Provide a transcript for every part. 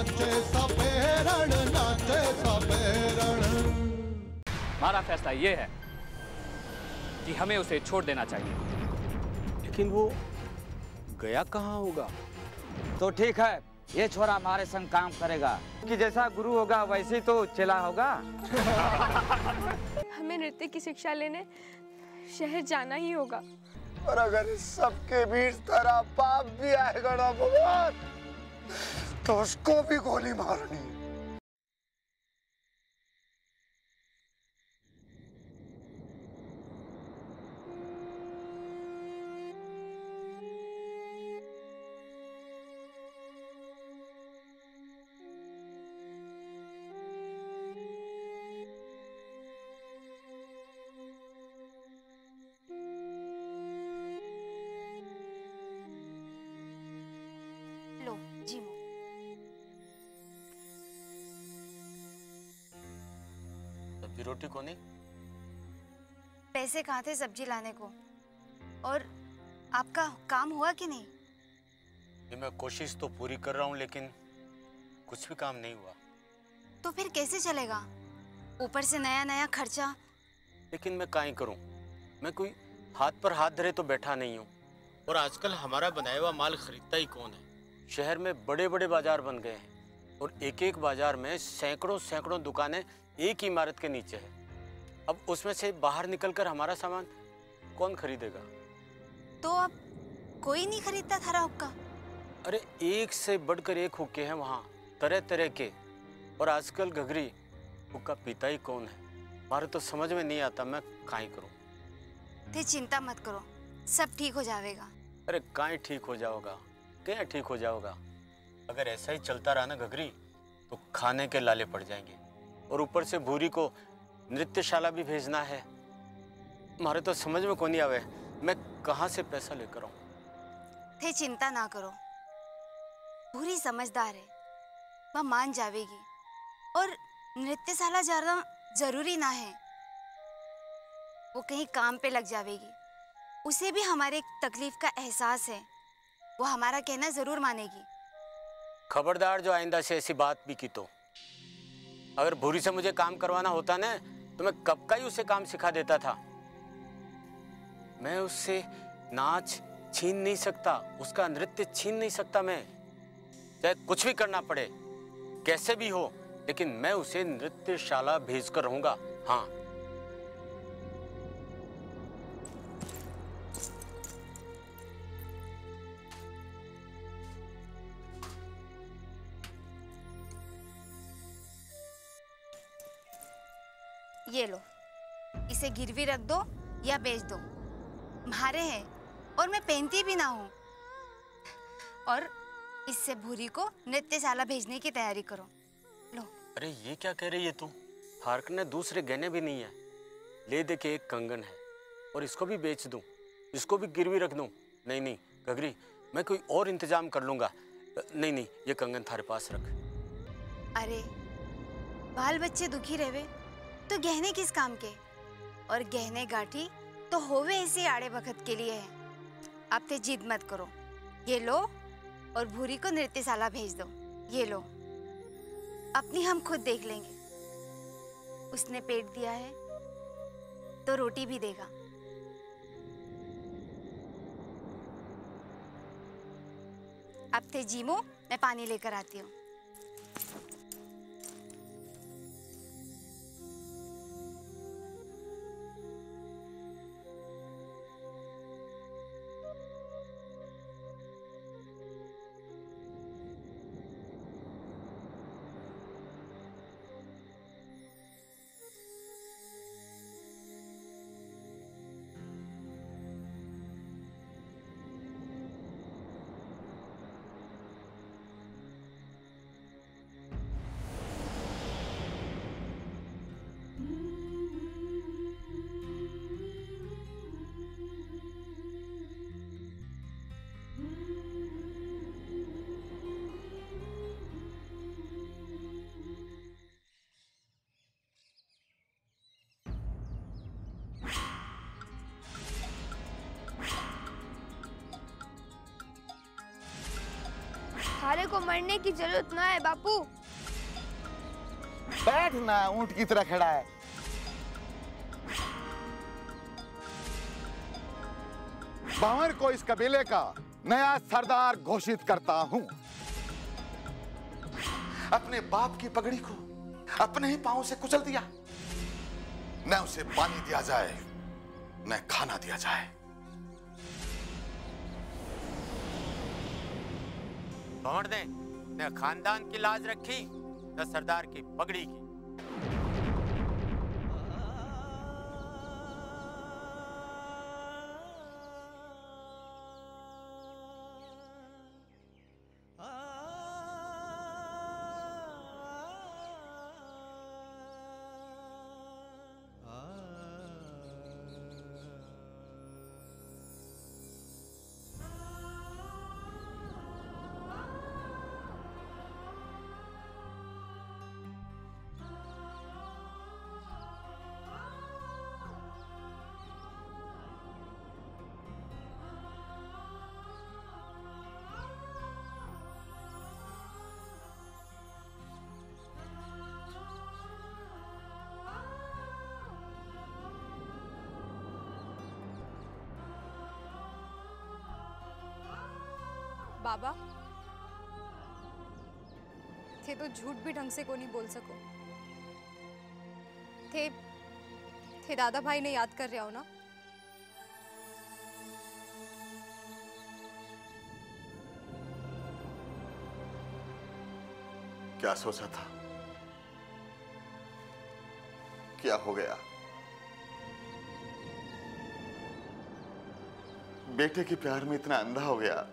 नाचे सपेरण, नाचे सपेरण। हमारा फैसला ये है कि हमें उसे छोड़ देना चाहिए। लेकिन वो गया कहाँ होगा? तो ठीक है, ये छोरा हमारे संग काम करेगा कि जैसा गुरु होगा वैसे तो चेला होगा। हमें नृत्य की शिक्षा लेने शहर जाना ही होगा। और अगर इस सबके बीच तेरा बाप भी आएगा ना भगवान, तो उसको भी गोली मारनी। लो जीमो। सब्जी रोटी को नहीं? पैसे कहाँ थे सब्जी लाने को? और आपका काम हुआ कि नहीं? ये मैं कोशिश तो पूरी कर रहा हूँ, लेकिन कुछ भी काम नहीं हुआ। तो फिर कैसे चलेगा? ऊपर से नया नया खर्चा। लेकिन मैं काहे करूँ? मैं कोई हाथ पर हाथ धरे तो बैठा नहीं हूँ। और आजकल हमारा बनाया हुआ माल खरीदता ही कौन है? शहर में बड़े बड़े बाजार बन गए हैं और एक एक बाजार में सैकड़ों सैकड़ों दुकानें एक ही इमारत के नीचे है। अब उसमें से बाहर निकलकर हमारा सामान कौन खरीदेगा? तो अब कोई नहीं खरीदता थारा हुक्का? अरे एक से बढ़कर एक हुक्के हैं वहाँ, तरह तरह के। और आजकल घघरी हुक्का पीता ही कौन है? हमारे तो समझ में नहीं आता, मैं काहे करूँ? ते चिंता मत करो, सब ठीक हो जाएगा। अरे काहे ठीक हो जाओगा? क्या ठीक हो जाओगा? अगर ऐसा ही चलता रहा ना घघरी, तो खाने के लाले पड़ जाएंगे। और ऊपर से भूरी को नृत्यशाला भी भेजना है। हमारे तो समझ में कौन नहीं आवे, मैं कहाँ से पैसा लेकर आऊँ? थे चिंता ना करो, भूरी समझदार है, वह मान जाएगी। और नृत्यशाला जाना जरूरी ना है, वो कहीं काम पे लग जाएगी। उसे भी हमारे तकलीफ का एहसास है, वो हमारा कहना जरूर मानेगी। खबरदार जो आइंदा से ऐसी बात भी की तो। अगर भूरी से मुझे काम करवाना होता ना, तो मैं कब का ही उसे काम सिखा देता था। मैं उससे नाच छीन नहीं सकता, उसका नृत्य छीन नहीं सकता। मैं चाहे कुछ भी करना पड़े, कैसे भी हो, लेकिन मैं उसे नृत्यशाला भेजकर रहूंगा। हाँ, ये लो, इसे गिरवी रख दो या बेच दो, मारे हैं और मैं पहनती भी ना हूँ। और इससे भूरी को नृत्यशाला भेजने की तैयारी करो। लो। अरे ये क्या कह रही है तू? फार्क ने दूसरे गहने भी नहीं है। ले दे के एक कंगन है, और इसको भी बेच दूं, इसको भी गिरवी रख दूं? नहीं नहीं घघरी, मैं कोई और इंतजाम कर लूंगा। नहीं नहीं, ये कंगन थारे पास रख। अरे बाल बच्चे दुखी रहे तो गहने किस काम के? और गहने गाठी तो होवे ऐसे आड़े वक्त के लिए है। आप ते जिद मत करो, ये लो और भूरी को नृत्यशाला भेज दो। ये लो, अपनी हम खुद देख लेंगे। उसने पेट दिया है तो रोटी भी देगा। अब ते जीमो, मैं पानी लेकर आती हूँ। थारे को मरने की जरूरत ना है बापू। बैठ ना, ऊंट की तरह खड़ा है। बावर को इस कबीले का नया सरदार घोषित करता हूं। अपने बाप की पगड़ी को अपने ही पांव से कुचल दिया। न उसे पानी दिया जाए, न खाना दिया जाए। भंवर ने न खानदान की लाज रखी, न सरदार की पगड़ी की। बाबा थे तो झूठ भी ढंग से को नहीं बोल सको। थे दादा भाई ने याद कर रहे हो ना। क्या सोचा था, क्या हो गया? बेटे के प्यार में इतना अंधा हो गया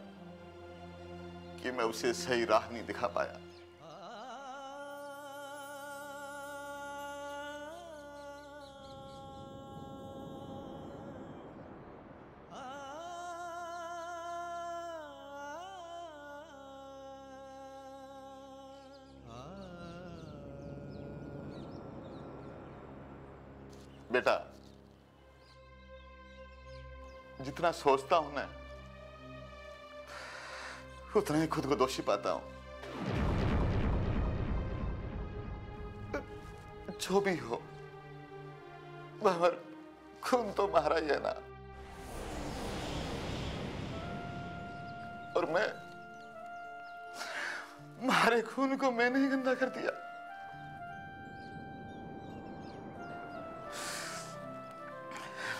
कि मैं उसे सही राह नहीं दिखा पाया। बेटा, जितना सोचता हूं ना, उतना ही खुद को दोषी पाता हूं। जो भी हो, मगर खून तो मारा ही है ना। और मैं मारे खून को मैंने ही गंदा कर दिया।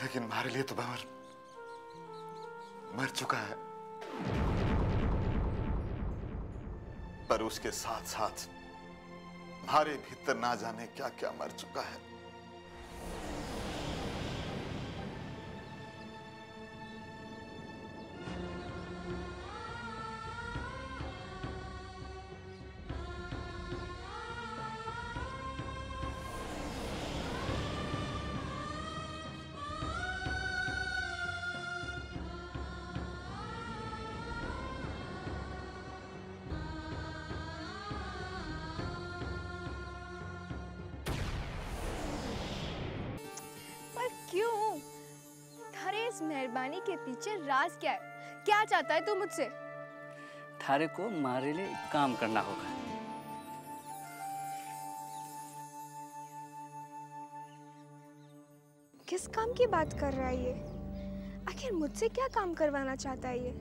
लेकिन हमारे लिए तो भंवर मर चुका है। पर उसके साथ साथ हमारे भीतर ना जाने क्या क्या मर चुका है। क्यों? थारे इस मेहरबानी के पीछे राज क्या है? क्या चाहता है तू मुझसे? थारे को मारे लिए एक काम करना होगा। किस काम की बात कर रहा है ये? आखिर मुझसे क्या काम करवाना चाहता है ये?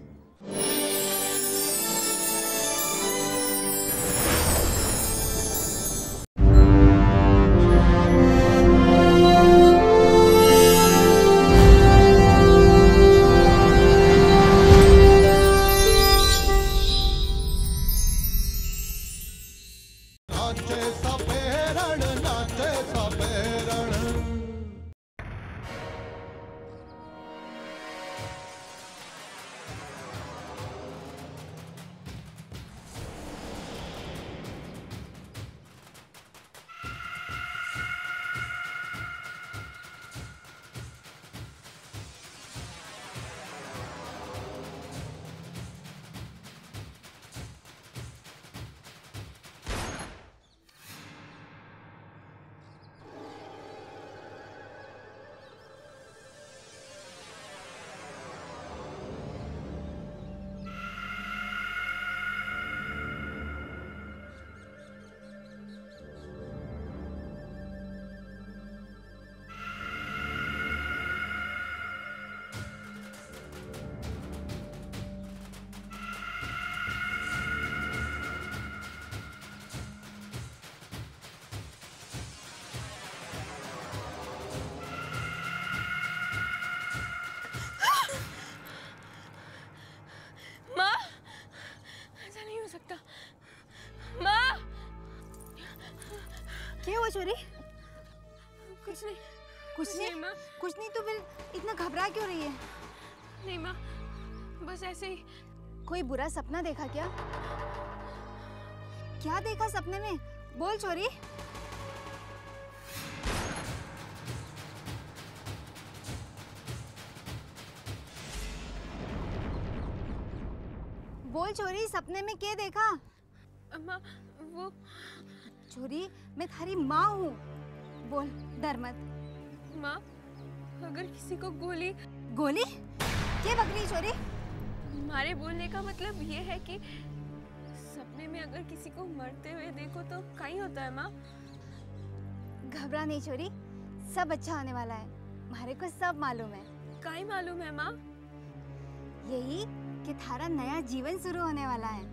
छोरी? कुछ नहीं कुछ नहीं माँ। कुछ नहीं तो फिर इतना घबरा क्यों रही है? नहीं माँ, बस ऐसे ही। कोई बुरा सपना देखा क्या? क्या देखा सपने में? बोल छोरी। बोल छोरी, सपने में क्या देखा? अम्मा वो छोरी, मैं थारी माँ हूँ। बोल, डर मत। माँ, अगर किसी को गोली गोली? क्या बक रही छोरी? हमारे बोलने का मतलब ये है कि सपने में अगर किसी को मरते हुए देखो तो क्या ही होता है माँ? घबरा नहीं छोरी, सब अच्छा होने वाला है। हमारे को सब मालूम है। क्या ही मालूम है माँ? यही कि थारा नया जीवन शुरू होने वाला है।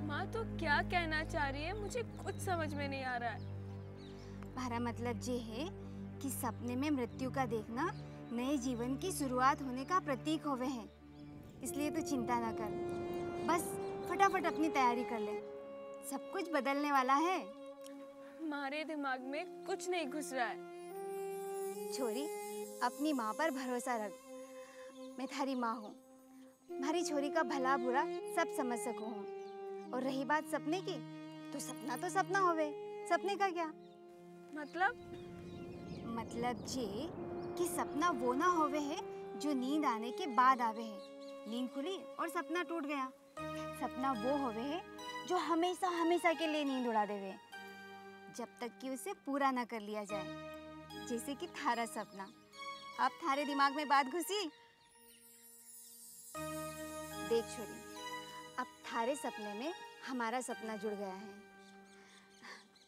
माँ तो क्या कहना चाह रही है, मुझे कुछ समझ में नहीं आ रहा है। हमारा मतलब ये है कि सपने में मृत्यु का देखना नए जीवन की शुरुआत होने का प्रतीक होवे है। इसलिए तो चिंता ना कर, बस फटाफट अपनी तैयारी कर ले, सब कुछ बदलने वाला है। हमारे दिमाग में कुछ नहीं घुस रहा है। छोरी, अपनी माँ पर भरोसा रख। मैं थारी माँ हूँ, हमारी छोरी का भला बुरा सब समझ सकूँ हूँ। और रही बात सपने की, तो सपना तो सपना होवे, सपने का क्या मतलब ये कि सपना वो ना होवे है जो नींद आने के बाद आवे है। नींद खुली और सपना टूट गया। सपना वो होवे है जो हमेशा हमेशा के लिए नींद उड़ा देवे, जब तक कि उसे पूरा ना कर लिया जाए। जैसे कि थारा सपना। अब थारे दिमाग में बात घुसी? देख छोरी, अब थारे सपने में हमारा सपना जुड़ गया है।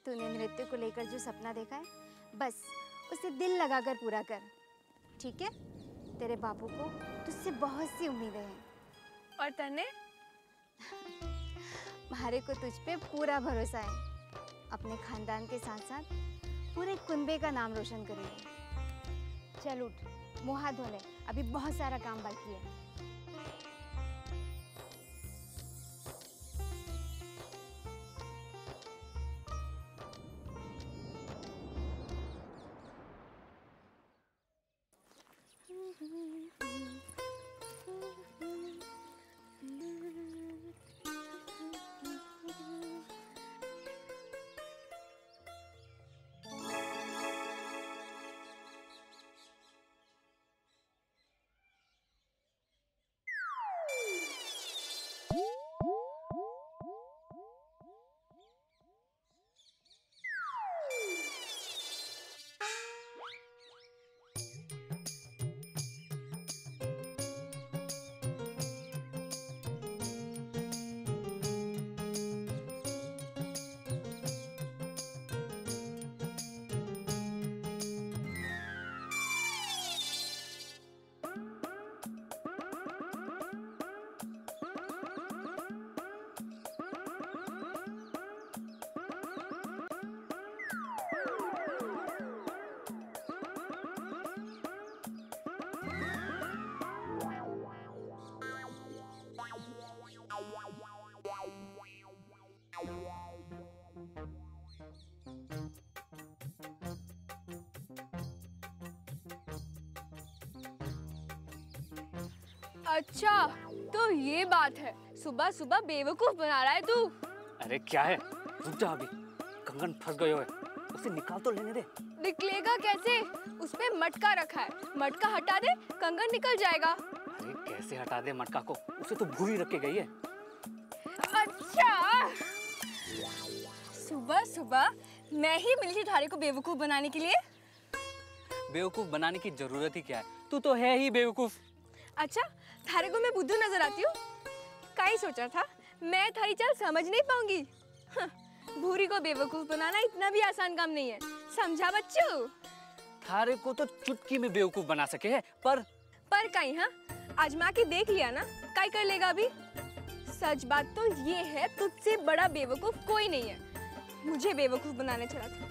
तूने नृत्य को लेकर जो सपना देखा है, बस उसे दिल लगाकर पूरा कर, ठीक है? तेरे बापू को तुझसे बहुत सी उम्मीदें हैं। और तने? हमारे को तुझ पे पूरा भरोसा है। अपने खानदान के साथ साथ पूरे कुनबे का नाम रोशन करेंगे। चल उठ, मुँह हाथ धो ले, अभी बहुत सारा काम बाकी है। अच्छा, तो ये बात है। सुबह सुबह बेवकूफ बना रहा है तू। अरे क्या है, रुक जा, अभी कंगन फंस गए हो, उसे निकाल तो लेने दे। निकलेगा कैसे? उसमें मटका रखा है, मटका हटा दे, कंगन निकल जाएगा। अरे कैसे हटा दे मटका को, उसे तो भूरी रख के गई है। अच्छा, सुबह सुबह मैं ही मिली थी थारे को बेवकूफ बनाने के लिए। बेवकूफ बनाने की जरूरत ही क्या है, तू तो है ही बेवकूफ। अच्छा, थारे को मैं बुद्धू नजर आती हूँ? क्या ही सोचा था, मैं थारी चाल समझ नहीं पाऊंगी। भूरी को बेवकूफ बनाना इतना भी आसान काम नहीं है, समझा बच्चों? थारे को तो चुटकी में बेवकूफ बना सके है, पर कहीं हाँ, आजमा के देख लिया ना, क्या कर लेगा अभी? सच बात तो ये है, तुझसे बड़ा बेवकूफ कोई नहीं है। मुझे बेवकूफ बनाने चला था।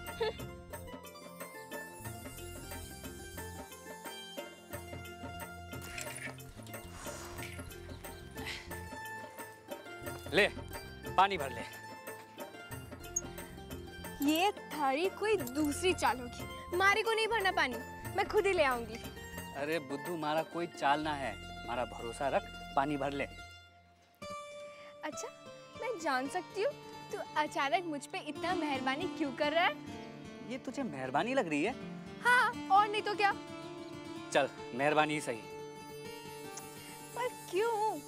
ले, पानी भर ले। ये थारी कोई दूसरी चाल होगी। मारे को नहीं भरना पानी, मैं खुद ही ले आऊंगी। अरे बुद्धू, मारा कोई चाल ना है, मारा भरोसा रख, पानी भर ले। अच्छा, मैं जान सकती हूँ तू अचानक मुझ पे इतना मेहरबानी क्यों कर रहा है? ये तुझे मेहरबानी लग रही है? हाँ, और नहीं तो क्या। चल, मेहरबानी ही सही। पर क्यों?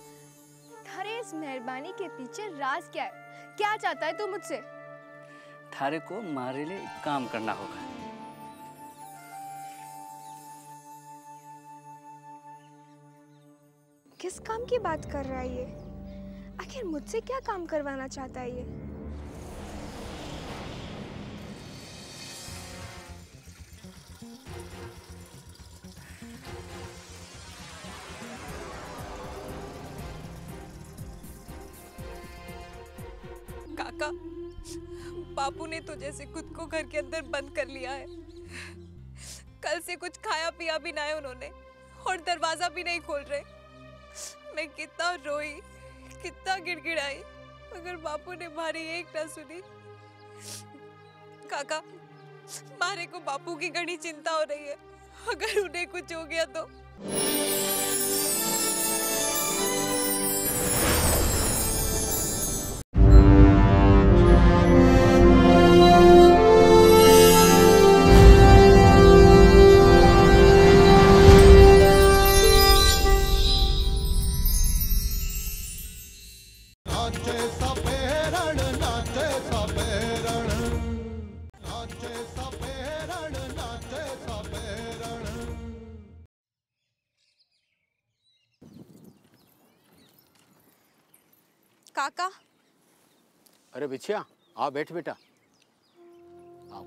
थारे इस मेहरबानी के पीछे राज क्या है? क्या चाहता है तू मुझसे? थारे को मारे लिए एक काम करना होगा। किस काम की बात कर रहा है ये? आखिर मुझसे क्या काम करवाना चाहता है ये? काका, बापू ने तो जैसे खुद को घर के अंदर बंद कर लिया है। कल से कुछ खाया पिया भी ना है उन्होंने और दरवाजा भी नहीं खोल रहे। मैं कितना रोई, कितना गिड़गिड़ाई, मगर बापू ने हमारी एक ना सुनी। काका, मारे को बापू की घनी चिंता हो रही है, अगर उन्हें कुछ हो गया तो। नाचे सपेरण, नाचे सपेरण, नाचे सपेरण, नाचे सपेरण। काका, अरे बिछिया, आओ बैठ बेटा, आओ।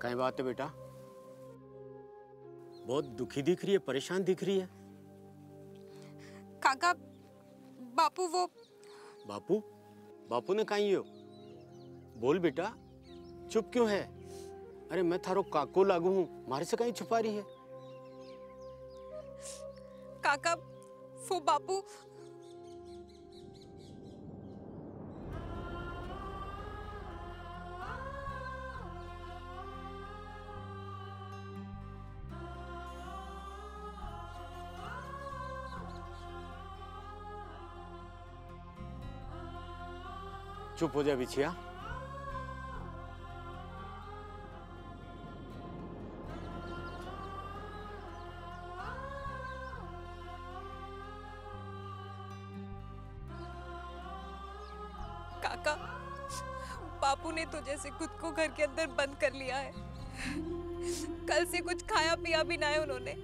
कहीं बात है बेटा? बहुत दुखी दिख रही है, परेशान दिख रही है। काका, बापू वो। बापू? बापू ने कहीं हो? बोल बेटा, चुप क्यों है? अरे मैं थारो काको लागू हूँ, मारे से कहीं छुपा रही है? काका, वो बापू। चुप हो जा बिछिया। काका, बापू ने तो जैसे खुद को घर के अंदर बंद कर लिया है। कल से कुछ खाया पिया भी ना है उन्होंने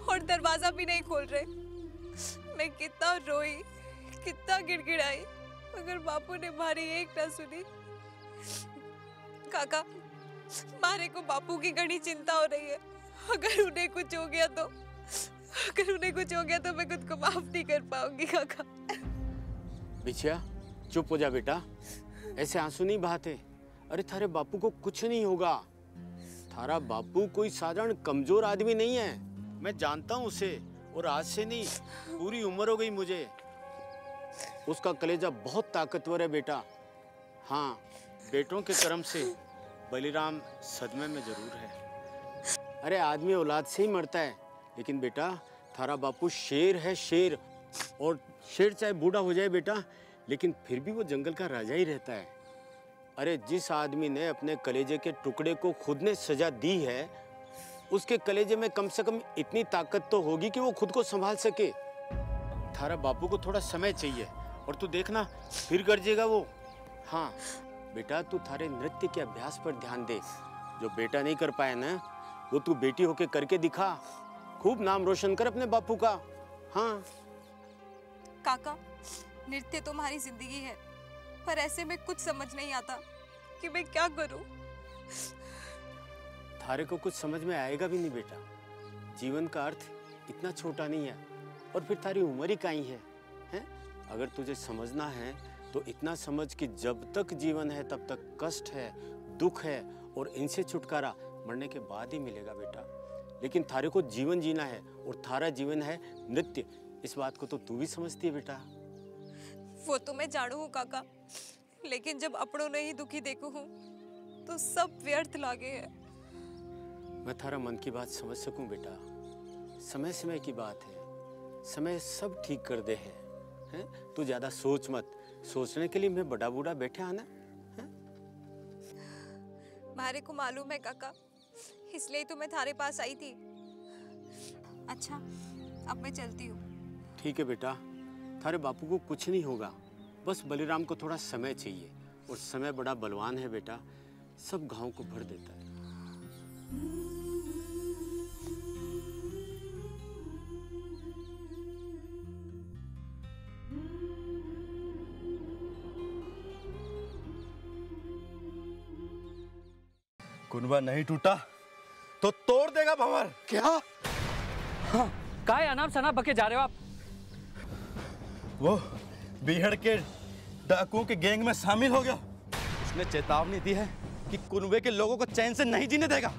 और दरवाजा भी नहीं खोल रहे। मैं कितना रोई, कितना गिड़गिड़ाई, मगर बापू ने हमारी एक ना सुनी। काका, मारे को बापू की घनी चिंता हो रही है, अगर उन्हें कुछ हो गया तो। अगर उन्हें कुछ हो गया तो मैं खुद को माफ नहीं कर पाऊंगी। काका बिछिया, चुप हो जा बेटा, ऐसे आंसू नहीं बहाते। अरे थारे बापू को कुछ नहीं होगा। थारा बापू कोई साधारण कमजोर आदमी नहीं है, मैं जानता हूँ उसे, और आज से नहीं, पूरी उम्र हो गई मुझे। उसका कलेजा बहुत ताकतवर है बेटा। हाँ, बेटों के कर्म से बलिराम सदमे में जरूर है। अरे आदमी औलाद से ही मरता है, लेकिन बेटा थारा बापू शेर है, शेर। और शेर चाहे बूढ़ा हो जाए बेटा, लेकिन फिर भी वो जंगल का राजा ही रहता है। अरे जिस आदमी ने अपने कलेजे के टुकड़े को खुद ने सजा दी है, उसके कलेजे में कम से कम इतनी ताकत तो होगी कि वो खुद को संभाल सके। थारा बापू को थोड़ा समय चाहिए, और तू देखना फिर गरजेगा वो। हाँ बेटा, तू थारे नृत्य के अभ्यास पर ध्यान दे। जो बेटा नहीं कर पाया ना, वो तू बेटी होके करके दिखा। खूब नाम रोशन कर अपने बापू का। हाँ काका, नृत्य तो हमारी जिंदगी है, पर ऐसे में कुछ समझ नहीं आता कि मैं क्या करूं। थारे को कुछ समझ में आएगा भी नहीं बेटा। जीवन का अर्थ इतना छोटा नहीं है, और फिर थारी उम्र ही काई है, हैं? अगर तुझे समझना है तो इतना समझ कि जब तक जीवन है तब तक कष्ट है, दुख है, और इनसे छुटकारा मरने के बाद ही मिलेगा बेटा। लेकिन थारे को जीवन जीना है, और थारा जीवन है नृत्य। इस बात को तो तू भी समझती है बेटा। वो तो मैं जानू हूँ काका, लेकिन जब अपनों ने ही दुखी देखू हूँ तो सब व्यर्थ लागे है। मैं थारा मन की बात समझ सकूं बेटा, समय समय की बात है, समय सब ठीक कर दे है? तू ज्यादा सोच मत, सोचने के लिए मैं बड़ा बूढ़ा बैठे आना है? मारे को मालूम है काका, इसलिए तो मैं थारे पास आई थी। अच्छा, अब मैं चलती हूँ। ठीक है बेटा, थारे बापू को कुछ नहीं होगा, बस बलिराम को थोड़ा समय चाहिए, और समय बड़ा बलवान है बेटा, सब घाव को भर देता है। कुनबा नहीं टूटा तो तोड़ देगा भंवर। क्या? हाँ, काय अनाप शनाप बके जा रहे हो आप? वो बीहड़ के डाकुओं के गैंग में शामिल हो गया। उसने चेतावनी दी है कि कुनबे के लोगों को चैन से नहीं जीने देगा।